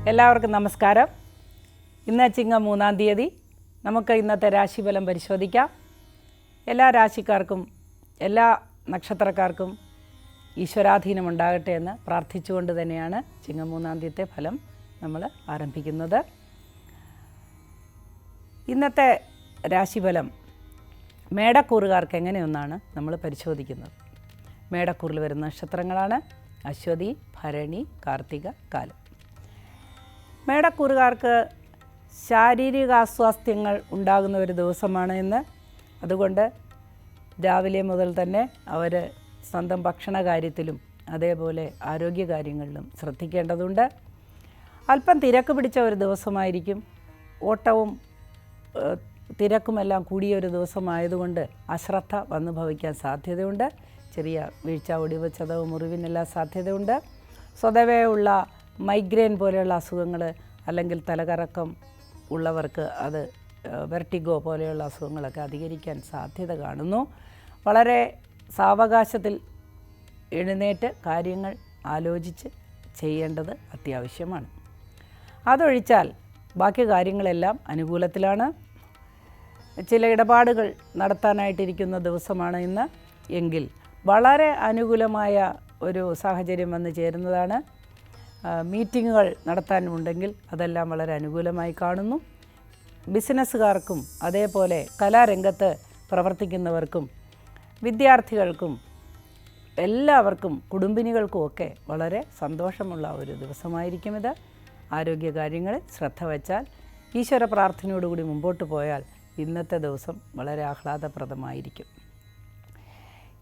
എല്ലാവർക്കും നമസ്കാരം. ഇന്ന് ചിങ്ങം 3-ാം തീയതി. നമുക്ക് ഇന്നത്തെ രാശിഫലം പരിശോധിക്കാം. എല്ലാ രാശിക്കാർക്കും എല്ലാ നക്ഷത്രക്കാർക്കും ഈശ്വരാധീനം ഉണ്ടാകട്ടെ എന്ന് പ്രാർത്ഥിച്ചുകൊണ്ട് തന്നെയാണ് ചിങ്ങം 3-ാം തീയതിത്തെ ഫലം നമ്മൾ ആരംഭിക്കുന്നത്. ഇന്നത്തെ രാശിഫലം മേടക്കൂറുകാർക്ക് എങ്ങനെയൊന്നാണ് നമ്മൾ പരിശോധിക്കുന്നത്. മേടക്കൂറിൽ വരുന്ന നക്ഷത്രങ്ങളാണ് അശ്വതി, ഭരണി, കാർത്തിക, കാലം. മേടക്കൂറുകാർക്ക് ശാരീരിക അസ്വാസ്ഥ്യങ്ങൾ ഉണ്ടാകുന്ന ഒരു ദിവസമാണ് ഇന്ന്. അതുകൊണ്ട് രാവിലെ മുതൽ തന്നെ അവർ സ്വന്തം ഭക്ഷണ കാര്യത്തിലും അതേപോലെ ആരോഗ്യകാര്യങ്ങളിലും ശ്രദ്ധിക്കേണ്ടതുണ്ട്. അല്പം തിരക്ക് പിടിച്ച ഒരു ദിവസമായിരിക്കും. ഓട്ടവും തിരക്കുമെല്ലാം കൂടിയ ഒരു ദിവസമായതുകൊണ്ട് അശ്രദ്ധ വന്നു ഭവിക്കാൻ സാധ്യതയുണ്ട്. ചെറിയ വീഴ്ച, ഒടിവ്, ചതവ്, മുറിവിനെല്ലാം സാധ്യതയുണ്ട്. സ്വതവേ ഉള്ള മൈഗ്രെയിൻ പോലെയുള്ള അസുഖങ്ങൾ അല്ലെങ്കിൽ തലകറക്കം ഉള്ളവർക്ക് അത് വെർട്ടിഗോ പോലെയുള്ള അസുഖങ്ങളൊക്കെ അധികരിക്കാൻ സാധ്യത കാണുന്നു. വളരെ സാവകാശത്തിൽ എഴുന്നേറ്റ് കാര്യങ്ങൾ ആലോചിച്ച് ചെയ്യേണ്ടത് അത്യാവശ്യമാണ്. അതൊഴിച്ചാൽ ബാക്കി കാര്യങ്ങളെല്ലാം അനുകൂലത്തിലാണ്. ചില ഇടപാടുകൾ നടത്താനായിട്ടിരിക്കുന്ന ദിവസമാണ് ഇന്ന് എങ്കിൽ വളരെ അനുകൂലമായ ഒരു സാഹചര്യം വന്നു ചേരുന്നതാണ്. മീറ്റിങ്ങുകൾ നടത്താനുണ്ടെങ്കിൽ അതെല്ലാം വളരെ അനുകൂലമായി കാണുന്നു. ബിസിനസ്സുകാർക്കും അതേപോലെ കലാരംഗത്ത് പ്രവർത്തിക്കുന്നവർക്കും വിദ്യാർത്ഥികൾക്കും എല്ലാവർക്കും കുടുംബിനികൾക്കുമൊക്കെ വളരെ സന്തോഷമുള്ള ഒരു ദിവസമായിരിക്കും ഇത്. ആരോഗ്യകാര്യങ്ങളിൽ ശ്രദ്ധ വച്ചാൽ ഈശ്വര പ്രാർത്ഥനയോടുകൂടി മുമ്പോട്ട് പോയാൽ ഇന്നത്തെ ദിവസം വളരെ ആഹ്ലാദപ്രദമായിരിക്കും.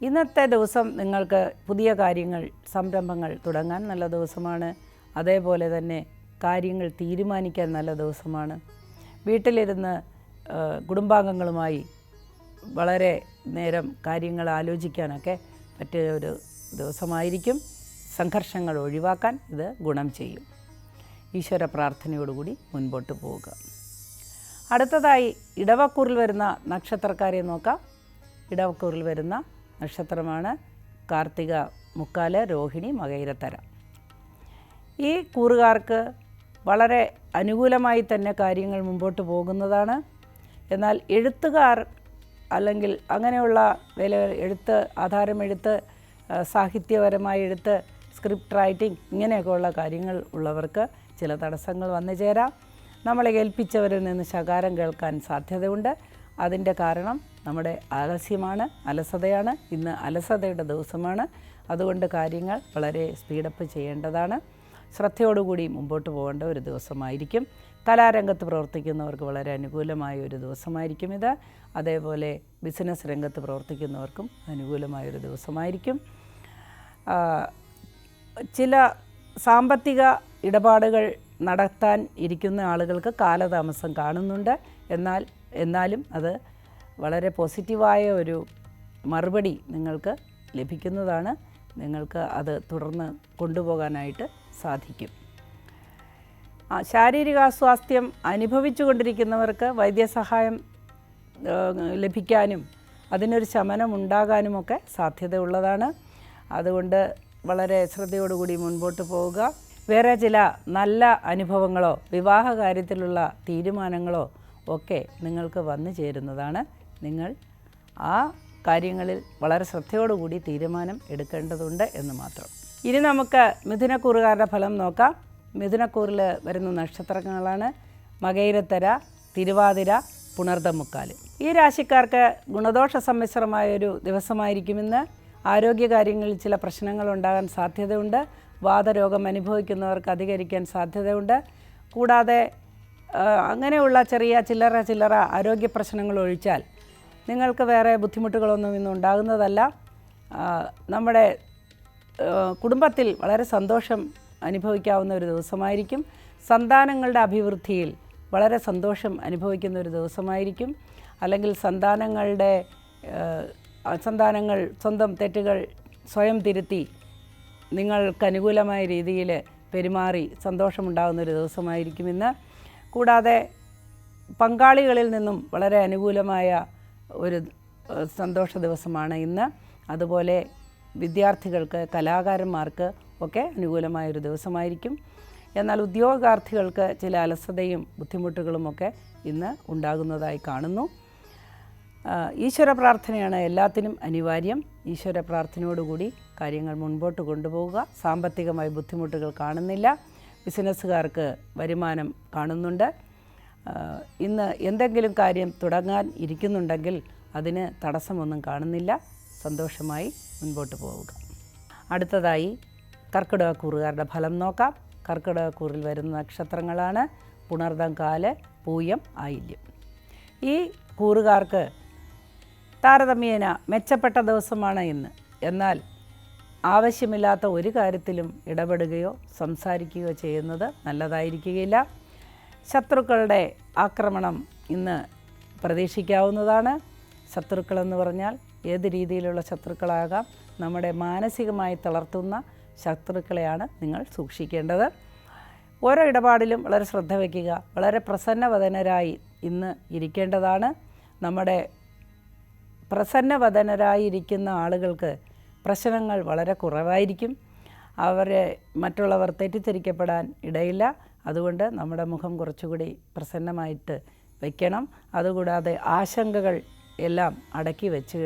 ഇന്നത്തെ ദിവസം നിങ്ങൾക്ക് പുതിയ കാര്യങ്ങൾ, സംരംഭങ്ങൾ തുടങ്ങാൻ നല്ല ദിവസമാണ്. അതേപോലെ തന്നെ കാര്യങ്ങൾ തീരുമാനിക്കാൻ നല്ല ദിവസമാണ്. വീട്ടിലിരുന്ന് കുടുംബാംഗങ്ങളുമായി വളരെ നേരം കാര്യങ്ങൾ ആലോചിക്കാനൊക്കെ പറ്റിയ ഒരു ദിവസമായിരിക്കും. സംഘർഷങ്ങൾ ഒഴിവാക്കാൻ ഇത് ഗുണം ചെയ്യും. ഈശ്വര പ്രാർത്ഥനയോടുകൂടി മുൻപോട്ട് പോവുക. അടുത്തതായി ഇടവക്കൂറിൽ വരുന്ന നക്ഷത്രക്കാരെ നോക്കാം. ഇടവക്കൂറിൽ വരുന്ന നക്ഷത്രമാണ് കാർത്തിക, മുക്കാല്, രോഹിണി, മകയിരത്തര. ഈ കൂറുകാർക്ക് വളരെ അനുകൂലമായി തന്നെ കാര്യങ്ങൾ മുമ്പോട്ട് പോകുന്നതാണ്. എന്നാൽ എഴുത്തുകാർ അല്ലെങ്കിൽ അങ്ങനെയുള്ള എഴുത്ത്, ആധാരമെഴുത്ത്, സാഹിത്യപരമായ എഴുത്ത്, സ്ക്രിപ്റ്റ് റൈറ്റിംഗ് ഇങ്ങനെയൊക്കെയുള്ള കാര്യങ്ങൾ ഉള്ളവർക്ക് ചില തടസ്സങ്ങൾ വന്നു ചേരാം. നമ്മളെ ഏൽപ്പിച്ചവരിൽ നിന്ന് ശകാരം കേൾക്കാൻ സാധ്യതയുണ്ട്. അതിൻ്റെ കാരണം നമ്മുടെ ആലസ്യമാണ്, അലസതയാണ്. ഇന്ന് അലസതയുടെ ദിവസമാണ്. അതുകൊണ്ട് കാര്യങ്ങൾ വളരെ സ്പീഡപ്പ് ചെയ്യേണ്ടതാണ്. ശ്രദ്ധയോടുകൂടി മുമ്പോട്ട് പോകേണ്ട ഒരു ദിവസമായിരിക്കും. കലാരംഗത്ത് പ്രവർത്തിക്കുന്നവർക്ക് വളരെ അനുകൂലമായ ഒരു ദിവസമായിരിക്കും ഇത്. അതേപോലെ ബിസിനസ് രംഗത്ത് പ്രവർത്തിക്കുന്നവർക്കും അനുകൂലമായൊരു ദിവസമായിരിക്കും. ചില സാമ്പത്തിക ഇടപാടുകൾ നടത്താൻ ഇരിക്കുന്ന ആളുകൾക്ക് കാലതാമസം കാണുന്നുണ്ട്. എന്നാലും അത് വളരെ പോസിറ്റീവായ ഒരു മറുപടി നിങ്ങൾക്ക് ലഭിക്കുന്നതാണ്. നിങ്ങൾക്ക് അത് തുടർന്ന് കൊണ്ടുപോകാനായിട്ട് സാധിക്കും. ശാരീരികാസ്വാസ്ഥ്യം അനുഭവിച്ചു കൊണ്ടിരിക്കുന്നവർക്ക് വൈദ്യസഹായം ലഭിക്കാനും അതിനൊരു ശമനം ഉണ്ടാകാനുമൊക്കെ സാധ്യതയുള്ളതാണ്. അതുകൊണ്ട് വളരെ ശ്രദ്ധയോടുകൂടി മുൻപോട്ട് പോവുക. വേറെ ചില നല്ല അനുഭവങ്ങളോ വിവാഹ കാര്യത്തിലുള്ള തീരുമാനങ്ങളോ ഒക്കെ നിങ്ങൾക്ക് വന്നു ചേരുന്നതാണ്. നിങ്ങൾ ആ കാര്യങ്ങളിൽ വളരെ ശ്രദ്ധയോടുകൂടി തീരുമാനം എടുക്കേണ്ടതുണ്ട് എന്ന് മാത്രം. ഇനി നമുക്ക് മിഥുനക്കൂറുകാരുടെ ഫലം നോക്കാം. മിഥുനക്കൂറിൽ വരുന്ന നക്ഷത്രങ്ങളാണ് മകയിരത്തര, തിരുവാതിര, പുണർദമുക്കാല്. ഈ രാശിക്കാർക്ക് ഗുണദോഷ സമ്മിശ്രമായൊരു ദിവസമായിരിക്കും ഇന്ന്. ആരോഗ്യകാര്യങ്ങളിൽ ചില പ്രശ്നങ്ങൾ ഉണ്ടാകാൻ സാധ്യതയുണ്ട്. വാതരോഗം അനുഭവിക്കുന്നവർക്ക് അധികരിക്കാൻ സാധ്യതയുണ്ട്. കൂടാതെ അങ്ങനെയുള്ള ചില്ലറ ആരോഗ്യ പ്രശ്നങ്ങൾ ഒഴിച്ചാൽ നിങ്ങൾക്ക് വേറെ ബുദ്ധിമുട്ടുകളൊന്നും ഇന്ന് ഉണ്ടാകുന്നതല്ല. നമ്മുടെ കുടുംബത്തിൽ വളരെ സന്തോഷം അനുഭവിക്കാവുന്ന ഒരു ദിവസമായിരിക്കും. സന്താനങ്ങളുടെ അഭിവൃദ്ധിയിൽ വളരെ സന്തോഷം അനുഭവിക്കുന്ന ഒരു ദിവസമായിരിക്കും. അല്ലെങ്കിൽ സന്താനങ്ങൾ സ്വന്തം തെറ്റുകൾ സ്വയം തിരുത്തി നിങ്ങൾക്ക് അനുകൂലമായ രീതിയിൽ പെരുമാറി സന്തോഷമുണ്ടാകുന്നൊരു ദിവസമായിരിക്കും ഇന്ന്. കൂടാതെ പങ്കാളികളിൽ നിന്നും വളരെ അനുകൂലമായ ഒരു സന്തോഷ ദിവസമാണ് ഇന്ന്. അതുപോലെ വിദ്യാർത്ഥികൾക്ക്, കലാകാരന്മാർക്ക് ഒക്കെ അനുകൂലമായൊരു ദിവസമായിരിക്കും. എന്നാൽ ഉദ്യോഗാർത്ഥികൾക്ക് ചില അലസതയും ബുദ്ധിമുട്ടുകളുമൊക്കെ ഇന്ന് ഉണ്ടാകുന്നതായി കാണുന്നു. ഈശ്വര പ്രാർത്ഥനയാണ് എല്ലാത്തിനും അനിവാര്യം. ഈശ്വര പ്രാർത്ഥനയോടുകൂടി കാര്യങ്ങൾ മുൻപോട്ട് കൊണ്ടുപോവുക. സാമ്പത്തികമായി ബുദ്ധിമുട്ടുകൾ കാണുന്നില്ല. ബിസിനസ്സുകാർക്ക് വരുമാനം കാണുന്നുണ്ട്. ഇന്ന് എന്തെങ്കിലും കാര്യം തുടങ്ങാൻ ഇരിക്കുന്നുണ്ടെങ്കിൽ അതിന് തടസ്സമൊന്നും കാണുന്നില്ല. സന്തോഷമായി മുൻപോട്ട് പോവുക. അടുത്തതായി കർക്കിടകക്കൂറുകാരുടെ ഫലം നോക്കാം. കർക്കിടകക്കൂറിൽ വരുന്ന നക്ഷത്രങ്ങളാണ് പുണർദം, കാല്, പൂയം, ആയില്യം. ഈ കൂറുകാർക്ക് താരതമ്യേന മെച്ചപ്പെട്ട ദിവസമാണ് ഇന്ന്. എന്നാൽ ആവശ്യമില്ലാത്ത ഒരു കാര്യത്തിലും ഇടപെടുകയോ സംസാരിക്കുകയോ ചെയ്യുന്നത് നല്ലതായിരിക്കുകയില്ല. ശത്രുക്കളുടെ ആക്രമണം ഇന്ന് പ്രതീക്ഷിക്കാവുന്നതാണ്. ശത്രുക്കളെന്ന് പറഞ്ഞാൽ ഏത് രീതിയിലുള്ള ശത്രുക്കളാകാം. നമ്മുടെ മാനസികമായി തളർത്തുന്ന ശത്രുക്കളെയാണ് നിങ്ങൾ സൂക്ഷിക്കേണ്ടത്. ഓരോ ഇടപാടിലും വളരെ ശ്രദ്ധ വയ്ക്കുക. വളരെ പ്രസന്നവദനരായി ഇന്ന് ഇരിക്കേണ്ടതാണ്. നമ്മുടെ പ്രസന്നവദനരായിരിക്കുന്ന ആളുകൾക്ക് പ്രശ്നങ്ങൾ വളരെ കുറവായിരിക്കും. മറ്റുള്ളവർ തെറ്റിദ്ധരിക്കപ്പെടാൻ ഇടയില്ല. അതുകൊണ്ട് നമ്മുടെ മുഖം കുറച്ചുകൂടി പ്രസന്നമായിട്ട് വയ്ക്കണം. അതുകൂടാതെ ആശങ്കകൾ എല്ലാം അടക്കി വെച്ച്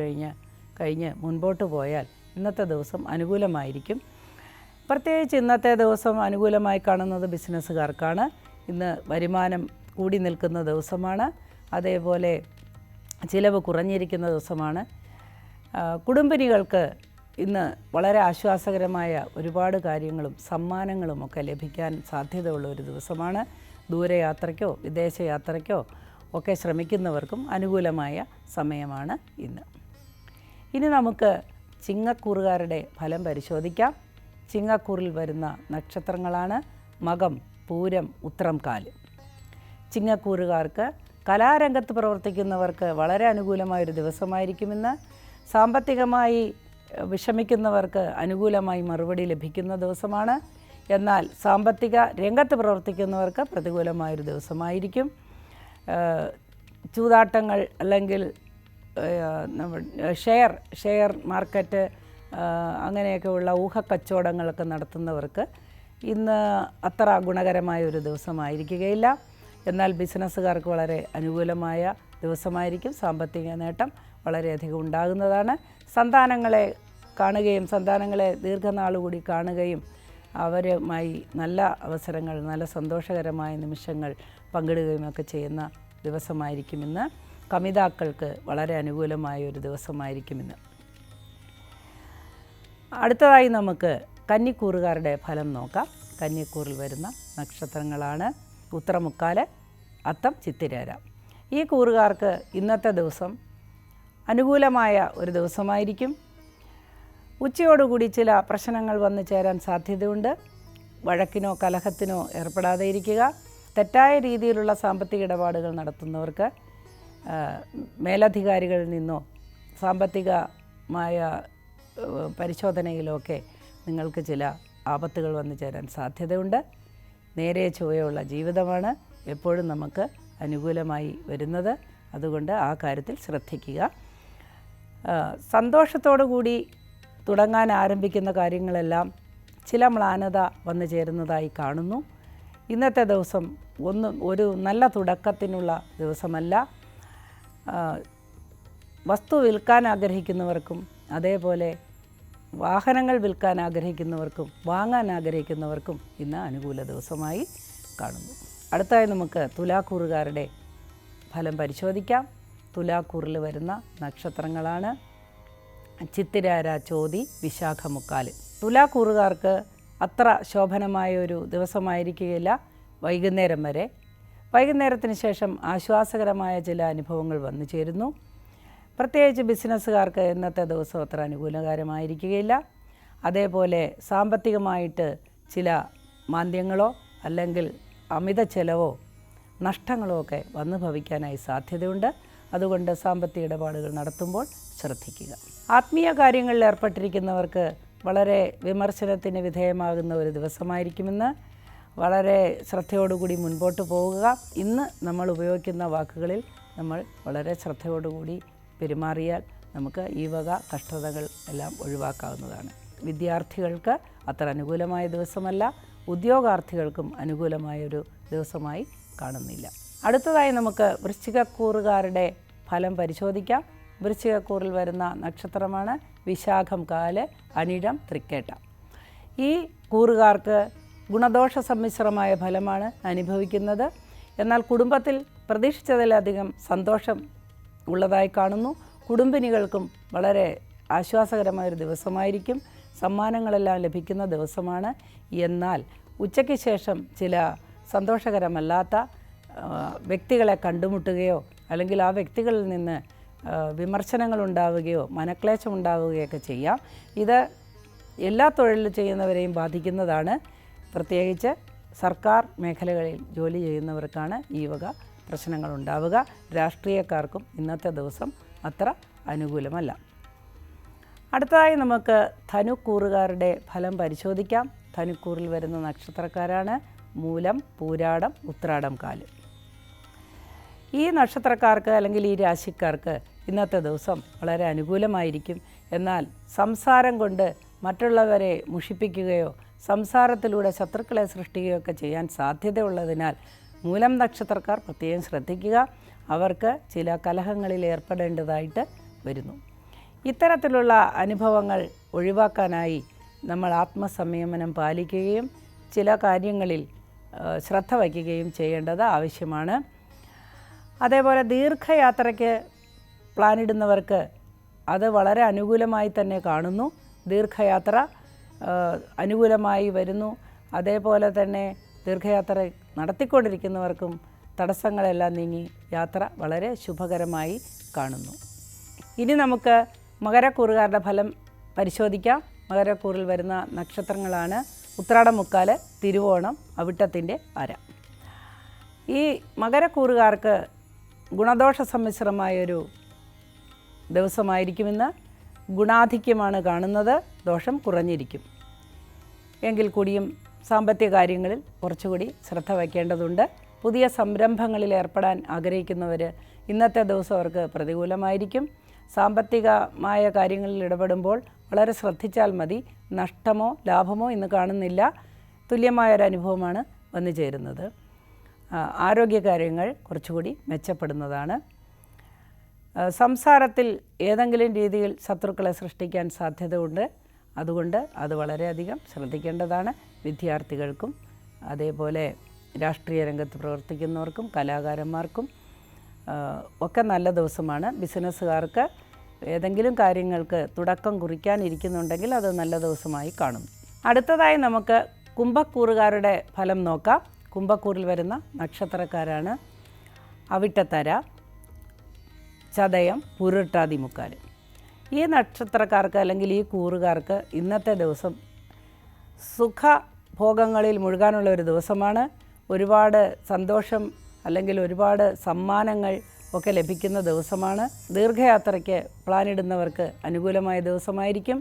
കഴിഞ്ഞ് മുൻപോട്ട് പോയാൽ ഇന്നത്തെ ദിവസം അനുകൂലമായിരിക്കും. പ്രത്യേകിച്ച് ഇന്നത്തെ ദിവസം അനുകൂലമായി കാണുന്നത് ബിസിനസ്സുകാർക്കാണ്. ഇന്ന് വരുമാനം കൂടി നിൽക്കുന്ന ദിവസമാണ്. അതേപോലെ ചിലവ് കുറഞ്ഞിരിക്കുന്ന ദിവസമാണ്. കുടുംബിനികൾക്ക് ഇന്ന് വളരെ ആശ്വാസകരമായ ഒരുപാട് കാര്യങ്ങളും സമ്മാനങ്ങളുമൊക്കെ ലഭിക്കാൻ സാധ്യതയുള്ള ഒരു ദിവസമാണ്. ദൂരയാത്രയ്ക്കോ വിദേശയാത്രയ്ക്കോ ഒക്കെ ശ്രമിക്കുന്നവർക്കും അനുകൂലമായ സമയമാണ് ഇന്ന്. ഇനി നമുക്ക് ചിങ്ങക്കൂറുകാരുടെ ഫലം പരിശോധിക്കാം. ചിങ്ങക്കൂറിൽ വരുന്ന നക്ഷത്രങ്ങളാണ് മകം, പൂരം, ഉത്രം, കാല്. ചിങ്ങക്കൂറുകാർക്ക് കലാരംഗത്ത് പ്രവർത്തിക്കുന്നവർക്ക് വളരെ അനുകൂലമായൊരു ദിവസമായിരിക്കുമെന്ന്. സാമ്പത്തികമായി വിഷമിക്കുന്നവർക്ക് അനുകൂലമായി മറുപടി ലഭിക്കുന്ന ദിവസമാണ്. എന്നാൽ സാമ്പത്തിക രംഗത്ത് പ്രവർത്തിക്കുന്നവർക്ക് പ്രതികൂലമായൊരു ദിവസമായിരിക്കും. ചൂതാട്ടങ്ങൾ അല്ലെങ്കിൽ ഷെയർ മാർക്കറ്റ് അങ്ങനെയൊക്കെയുള്ള ഊഹക്കച്ചവടങ്ങളൊക്കെ നടത്തുന്നവർക്ക് ഇന്ന് അത്ര ഗുണകരമായ ഒരു ദിവസമായിരിക്കുകയില്ല. എന്നാൽ ബിസിനസ്സുകാർക്ക് വളരെ അനുകൂലമായ ദിവസമായിരിക്കും. സാമ്പത്തിക നേട്ടം വളരെയധികം ഉണ്ടാകുന്നതാണ്. സന്താനങ്ങളെ കാണുകയും സന്താനങ്ങളെ ദീർഘനാളുകൂടി കാണുകയും അവരുമായി നല്ല അവസരങ്ങൾ, നല്ല സന്തോഷകരമായ നിമിഷങ്ങൾ പങ്കിടുകയുമൊക്കെ ചെയ്യുന്ന ദിവസമായിരിക്കും ഇന്ന്. കമിതാക്കൾക്ക് വളരെ അനുകൂലമായ ഒരു ദിവസമായിരിക്കും ഇന്ന്. അടുത്തതായി നമുക്ക് കന്നിക്കൂറുകാരുടെ ഫലം നോക്കാം. കന്നിക്കൂറിൽ വരുന്ന നക്ഷത്രങ്ങളാണ് ഉത്തരമുക്കാല്, അത്തം, ചിത്തിരേര. ഈ കൂറുകാർക്ക് ഇന്നത്തെ ദിവസം അനുകൂലമായ ഒരു ദിവസമായിരിക്കും. ഉച്ചയോടുകൂടി ചില പ്രശ്നങ്ങൾ വന്നു ചേരാൻ സാധ്യതയുണ്ട്. വഴക്കിനോ കലഹത്തിനോ ഏർപ്പെടാതെ ഇരിക്കുക. തെറ്റായ രീതിയിലുള്ള സാമ്പത്തിക ഇടപാടുകൾ നടത്തുന്നവർക്ക് മേലധികാരികളിൽ നിന്നോ സാമ്പത്തികമായ പരിശോധനയിലോ ഒക്കെ നിങ്ങൾക്ക് ചില ആപത്തുകൾ വന്നു ചേരാൻ സാധ്യതയുണ്ട്. നേരെ ചൊവ്വയുള്ള ജീവിതമാണ് എപ്പോഴും നമുക്ക് അനുകൂലമായി വരുന്നത്. അതുകൊണ്ട് ആ കാര്യത്തിൽ ശ്രദ്ധിക്കുക. സന്തോഷത്തോടു കൂടി തുടങ്ങാൻ ആരംഭിക്കുന്ന കാര്യങ്ങളെല്ലാം ചില മ്ലാനത വന്നു ചേരുന്നതായി കാണുന്നു. ഇന്നത്തെ ദിവസം ഒരു നല്ല തുടക്കത്തിനുള്ള ദിവസമല്ല. വസ്തു വിൽക്കാൻ ആഗ്രഹിക്കുന്നവർക്കും അതേപോലെ വാഹനങ്ങൾ വിൽക്കാൻ ആഗ്രഹിക്കുന്നവർക്കും വാങ്ങാൻ ആഗ്രഹിക്കുന്നവർക്കും ഇന്ന് അനുകൂല ദിവസമായി കാണുന്നു. അടുത്തായി നമുക്ക് തുലാക്കൂറുകാരുടെ ഫലം പരിശോധിക്കാം. തുലാക്കൂറിൽ വരുന്ന നക്ഷത്രങ്ങളാണ് ചിത്തിരാര, ചോതി, വിശാഖ, മുക്കാല്. തുലാക്കൂറുകാർക്ക് അത്ര ശോഭനമായ ഒരു ദിവസമായിരിക്കുകയില്ല. വൈകുന്നേരം വരെ. വൈകുന്നേരത്തിന് ശേഷം ആശ്വാസകരമായ ചില അനുഭവങ്ങൾ വന്നു ചേരുന്നു. പ്രത്യേകിച്ച് ബിസിനസ്സുകാർക്ക് ഇന്നത്തെ ദിവസം അത്ര അനുകൂലകരമായിരിക്കുകയില്ല. അതേപോലെ സാമ്പത്തികമായിട്ട് ചില മാന്ദ്യങ്ങളോ അല്ലെങ്കിൽ അമിത ചെലവോ നഷ്ടങ്ങളോ ഒക്കെ വന്നു ഭവിക്കാനായി സാധ്യതയുണ്ട്. അതുകൊണ്ട് സാമ്പത്തിക ഇടപാടുകൾ നടത്തുമ്പോൾ ശ്രദ്ധിക്കുക. ആത്മീയ കാര്യങ്ങളിൽ ഏർപ്പെട്ടിരിക്കുന്നവർക്ക് വളരെ വിമർശനത്തിന് വിധേയമാകുന്ന ഒരു ദിവസമായിരിക്കുമെന്ന്. വളരെ ശ്രദ്ധയോടുകൂടി മുൻപോട്ട് പോവുക. ഇന്ന് നമ്മൾ ഉപയോഗിക്കുന്ന വാക്കുകളിൽ നമ്മൾ വളരെ ശ്രദ്ധയോടുകൂടി പെരുമാറിയാൽ നമുക്ക് ഈ വക കഷ്ടതകൾ എല്ലാം ഒഴിവാക്കാവുന്നതാണ്. വിദ്യാർത്ഥികൾക്ക് അത്ര അനുകൂലമായ ദിവസമല്ല. ഉദ്യോഗാർത്ഥികൾക്കും അനുകൂലമായൊരു ദിവസമായി കാണുന്നില്ല. അടുത്തതായി നമുക്ക് വൃശ്ചികക്കൂറുകാരുടെ ഫലം പരിശോധിക്കാം. വൃശ്ചികക്കൂറിൽ വരുന്ന നക്ഷത്രമാണ് വിശാഖം, കാല്, അനിഴം, തൃക്കേട്ട. ഈ കൂറുകാർക്ക് ഗുണദോഷ സമ്മിശ്രമായ ഫലമാണ് അനുഭവിക്കുന്നത്. എന്നാൽ കുടുംബത്തിൽ പ്രതീക്ഷിച്ചതിലധികം സന്തോഷം ഉള്ളതായി കാണുന്നു. കുടുംബിനികൾക്കും വളരെ ആശ്വാസകരമായൊരു ദിവസമായിരിക്കും. സമ്മാനങ്ങളെല്ലാം ലഭിക്കുന്ന ദിവസമാണ്. എന്നാൽ ഉച്ചയ്ക്ക് ശേഷം ചില സന്തോഷകരമല്ലാത്ത വ്യക്തികളെ കണ്ടുമുട്ടുകയോ അല്ലെങ്കിൽ ആ വ്യക്തികളിൽ നിന്ന് വിമർശനങ്ങൾ ഉണ്ടാവുകയോ മനക്ലേശം ഉണ്ടാവുകയൊക്കെ ചെയ്യാം. ഇത് എല്ലാ തൊഴിൽ ചെയ്യുന്നവരെയും ബാധിക്കുന്നതാണ്. പ്രത്യേകിച്ച് സർക്കാർ മേഖലകളിൽ ജോലി ചെയ്യുന്നവർക്കാണ് ഈ വക പ്രശ്നങ്ങൾ ഉണ്ടാവുക. രാഷ്ട്രീയക്കാർക്കും ഇന്നത്തെ ദിവസം അത്ര അനുകൂലമല്ല. അടുത്തതായി നമുക്ക് ധനുക്കൂറുകാരുടെ ഫലം പരിശോധിക്കാം. ധനുക്കൂറിൽ വരുന്ന നക്ഷത്രക്കാരാണ് മൂലം, പൂരാടം, ഉത്രാടം, കാല്. ഈ നക്ഷത്രക്കാർക്ക് അല്ലെങ്കിൽ ഈ രാശിക്കാർക്ക് ഇന്നത്തെ ദിവസം വളരെ അനുകൂലമായിരിക്കും. എന്നാൽ സംസാരം കൊണ്ട് മറ്റുള്ളവരെ മുഷിപ്പിക്കുകയോ സംസാരത്തിലൂടെ ശത്രുക്കളെ സൃഷ്ടിക്കുകയോ ഒക്കെ ചെയ്യാൻ സാധ്യതയുള്ളതിനാൽ മൂലം നക്ഷത്രക്കാർ പ്രത്യേകം ശ്രദ്ധിക്കുക. അവർക്ക് ചില കലഹങ്ങളിൽ ഏർപ്പെടേണ്ടതായിട്ട് വരുന്നു. ഇത്തരത്തിലുള്ള അനുഭവങ്ങൾ ഒഴിവാക്കാനായി നമ്മൾ ആത്മസംയമനം പാലിക്കുകയും ചില കാര്യങ്ങളിൽ ശ്രദ്ധ വയ്ക്കുകയും ചെയ്യേണ്ടത് ആവശ്യമാണ്. അതേപോലെ ദീർഘയാത്രയ്ക്ക് പ്ലാനിടുന്നവർക്ക് അത് വളരെ അനുകൂലമായി തന്നെ കാണുന്നു. ദീർഘയാത്ര അനുകൂലമായി വരുന്നു. അതേപോലെ തന്നെ ദീർഘയാത്ര നടത്തിക്കൊണ്ടിരിക്കുന്നവർക്കും തടസ്സങ്ങളെല്ലാം നീങ്ങി യാത്ര വളരെ ശുഭകരമായി കാണുന്നു. ഇനി നമുക്ക് മകരക്കൂറുകാരുടെ ഫലം പരിശോധിക്കാം. മകരക്കൂറിൽ വരുന്ന നക്ഷത്രങ്ങളാണ് ഉത്രാടം, മുക്കാല്, തിരുവോണം, അവിട്ടത്തിൻ്റെ അര. ഈ മകരക്കൂറുകാർക്ക് ഗുണദോഷ സമ്മിശ്രമായൊരു ദിവസമായിരിക്കുമെന്ന്. ഗുണാധിക്യമാണ് കാണുന്നത്, ദോഷം കുറഞ്ഞിരിക്കും. എങ്കിൽ കൂടിയും സാമ്പത്തിക കാര്യങ്ങളിൽ കുറച്ചുകൂടി ശ്രദ്ധ വയ്ക്കേണ്ടതുണ്ട്. പുതിയ സംരംഭങ്ങളിൽ ഏർപ്പെടാൻ ആഗ്രഹിക്കുന്നവർ ഇന്നത്തെ ദിവസം അവർക്ക് പ്രതികൂലമായിരിക്കും. സാമ്പത്തികമായ കാര്യങ്ങളിൽ ഇടപെടുമ്പോൾ വളരെ ശ്രദ്ധിച്ചാൽ മതി. നഷ്ടമോ ലാഭമോ ഇന്ന് കാണുന്നില്ല. തുല്യമായൊരനുഭവമാണ് വന്നു ചേരുന്നത്. ആരോഗ്യകാര്യങ്ങൾ കുറച്ചുകൂടി മെച്ചപ്പെടുന്നതാണ്. സംസാരത്തിൽ ഏതെങ്കിലും രീതിയിൽ ശത്രുക്കളെ സൃഷ്ടിക്കാൻ സാധ്യതയുണ്ട്. അതുകൊണ്ട് അത് വളരെയധികം ശ്രദ്ധിക്കേണ്ടതാണ്. വിദ്യാർത്ഥികൾക്കും അതേപോലെ രാഷ്ട്രീയ രംഗത്ത് പ്രവർത്തിക്കുന്നവർക്കും കലാകാരന്മാർക്കും ഒക്കെ നല്ല ദിവസമാണ്. ബിസിനസ്സുകാർക്ക് ഏതെങ്കിലും കാര്യങ്ങൾക്ക് തുടക്കം കുറിക്കാനിരിക്കുന്നുണ്ടെങ്കിൽ അത് നല്ല ദിവസമായി കാണുന്നു. അടുത്തതായി നമുക്ക് കുംഭക്കൂറുകാരുടെ ഫലം നോക്കാം. കുംഭക്കൂറിൽ വരുന്ന നക്ഷത്രക്കാരാണ് അവിട്ടത്തര, ചതയം, പുരുട്ടാതി, മുക്കാല്. ഈ നക്ഷത്രക്കാർക്ക് അല്ലെങ്കിൽ ഈ കൂറുകാർക്ക് ഇന്നത്തെ ദിവസം സുഖഭോഗങ്ങളിൽ മുഴുകാനുള്ള ഒരു ദിവസമാണ്. ഒരുപാട് സന്തോഷം അല്ലെങ്കിൽ ഒരുപാട് സമ്മാനങ്ങൾ ഒക്കെ ലഭിക്കുന്ന ദിവസമാണ്. ദീർഘയാത്രയ്ക്ക് പ്ലാനിടുന്നവർക്ക് അനുകൂലമായ ദിവസമായിരിക്കും.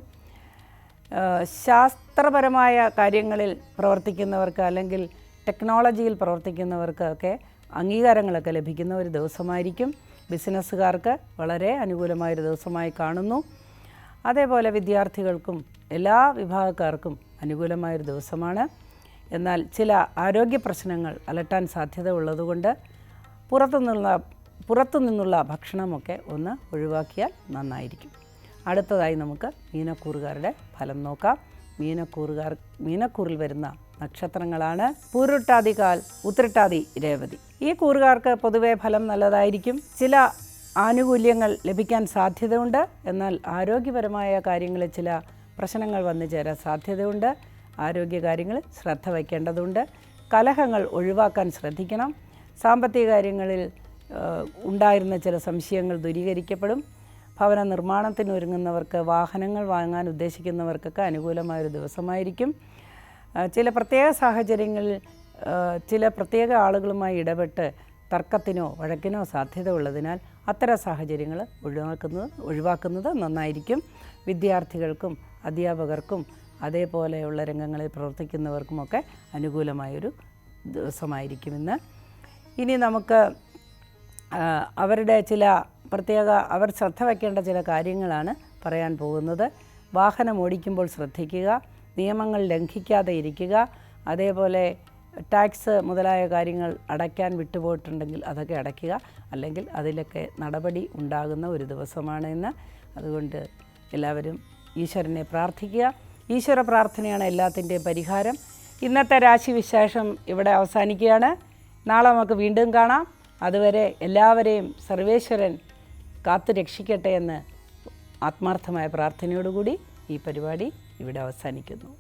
ശാസ്ത്രപരമായ കാര്യങ്ങളിൽ പ്രവർത്തിക്കുന്നവർക്ക് അല്ലെങ്കിൽ ടെക്നോളജിയിൽ പ്രവർത്തിക്കുന്നവർക്കൊക്കെ അംഗീകാരങ്ങളൊക്കെ ലഭിക്കുന്ന ഒരു ദിവസമായിരിക്കും. ബിസിനസ്സുകാർക്ക് വളരെ അനുകൂലമായൊരു ദിവസമായി കാണുന്നു. അതേപോലെ വിദ്യാർത്ഥികൾക്കും എല്ലാ വിഭാഗക്കാർക്കും അനുകൂലമായൊരു ദിവസമാണ്. എന്നാൽ ചില ആരോഗ്യ പ്രശ്നങ്ങൾ അലട്ടാൻ സാധ്യത ഉള്ളതുകൊണ്ട് പുറത്തുനിന്നുള്ള ഭക്ഷണമൊക്കെ ഒന്ന് ഒഴിവാക്കിയാൽ നന്നായിരിക്കും. അടുത്തതായി നമുക്ക് മീനക്കൂറുകാരുടെ ഫലം നോക്കാം. മീനക്കൂറിൽ വരുന്ന നക്ഷത്രങ്ങളാണ് പൂരുട്ടാതി, കാൽ, ഉത്രട്ടാതി, രേവതി. ഈ കൂറുകാർക്ക് പൊതുവെ ഫലം നല്ലതായിരിക്കും. ചില ആനുകൂല്യങ്ങൾ ലഭിക്കാൻ സാധ്യതയുണ്ട്. എന്നാൽ ആരോഗ്യപരമായ കാര്യങ്ങളിൽ ചില പ്രശ്നങ്ങൾ വന്നു ചേരാൻ സാധ്യതയുണ്ട്. ആരോഗ്യകാര്യങ്ങളിൽ ശ്രദ്ധ വയ്ക്കേണ്ടതുണ്ട്. കലഹങ്ങൾ ഒഴിവാക്കാൻ ശ്രദ്ധിക്കണം. സാമ്പത്തിക കാര്യങ്ങളിൽ ഉണ്ടായിരുന്ന ചില സംശയങ്ങൾ ദൂരീകരിക്കപ്പെടും. ഭവന നിർമ്മാണത്തിന് ഒരുങ്ങുന്നവർക്ക്, വാഹനങ്ങൾ വാങ്ങാൻ ഉദ്ദേശിക്കുന്നവർക്കൊക്കെ അനുകൂലമായൊരു ദിവസമായിരിക്കും. ചില പ്രത്യേക സാഹചര്യങ്ങളിൽ ചില പ്രത്യേക ആളുകളുമായി ഇടപെട്ട് തർക്കത്തിനോ വഴക്കിനോ സാധ്യത ഉള്ളതിനാൽ അത്തരം സാഹചര്യങ്ങൾ ഒഴിവാക്കുന്നത് നന്നായിരിക്കും. വിദ്യാർത്ഥികൾക്കും അധ്യാപകർക്കും അതേപോലെയുള്ള രംഗങ്ങളിൽ പ്രവർത്തിക്കുന്നവർക്കുമൊക്കെ അനുകൂലമായൊരു ദിവസമായിരിക്കുമെന്ന്. ഇനി നമുക്ക് അവരുടെ ചില അവർ ശ്രദ്ധ വയ്ക്കേണ്ട ചില കാര്യങ്ങളാണ് പറയാൻ പോകുന്നത്. വാഹനം ഓടിക്കുമ്പോൾ ശ്രദ്ധിക്കുക, നിയമങ്ങൾ ലംഘിക്കാതെ ഇരിക്കുക, അതേപോലെ ടാക്സ് മുതലായ കാര്യങ്ങൾ അടയ്ക്കാൻ വിട്ടുപോയിട്ടുണ്ടെങ്കിൽ അതൊക്കെ അടയ്ക്കുക, അല്ലെങ്കിൽ അതിലൊക്കെ നടപടി ഉണ്ടാകുന്ന ഒരു ദിവസമാണ് ഇന്ന്. അതുകൊണ്ട് എല്ലാവരും ഈശ്വരനെ പ്രാർത്ഥിക്കുക. ഈശ്വര പ്രാർത്ഥനയാണ് എല്ലാത്തിൻ്റെയും പരിഹാരം. ഇന്നത്തെ രാശിവിശേഷം ഇവിടെ അവസാനിക്കുകയാണ്. നാളെ നമുക്ക് വീണ്ടും കാണാം. അതുവരെ എല്ലാവരെയും സർവേശ്വരൻ കാത്തു രക്ഷിക്കട്ടെ എന്ന് ആത്മാർത്ഥമായ പ്രാർത്ഥനയോടുകൂടി ഈ പരിപാടി ഇവിടെ അവസാനിക്കുന്നു.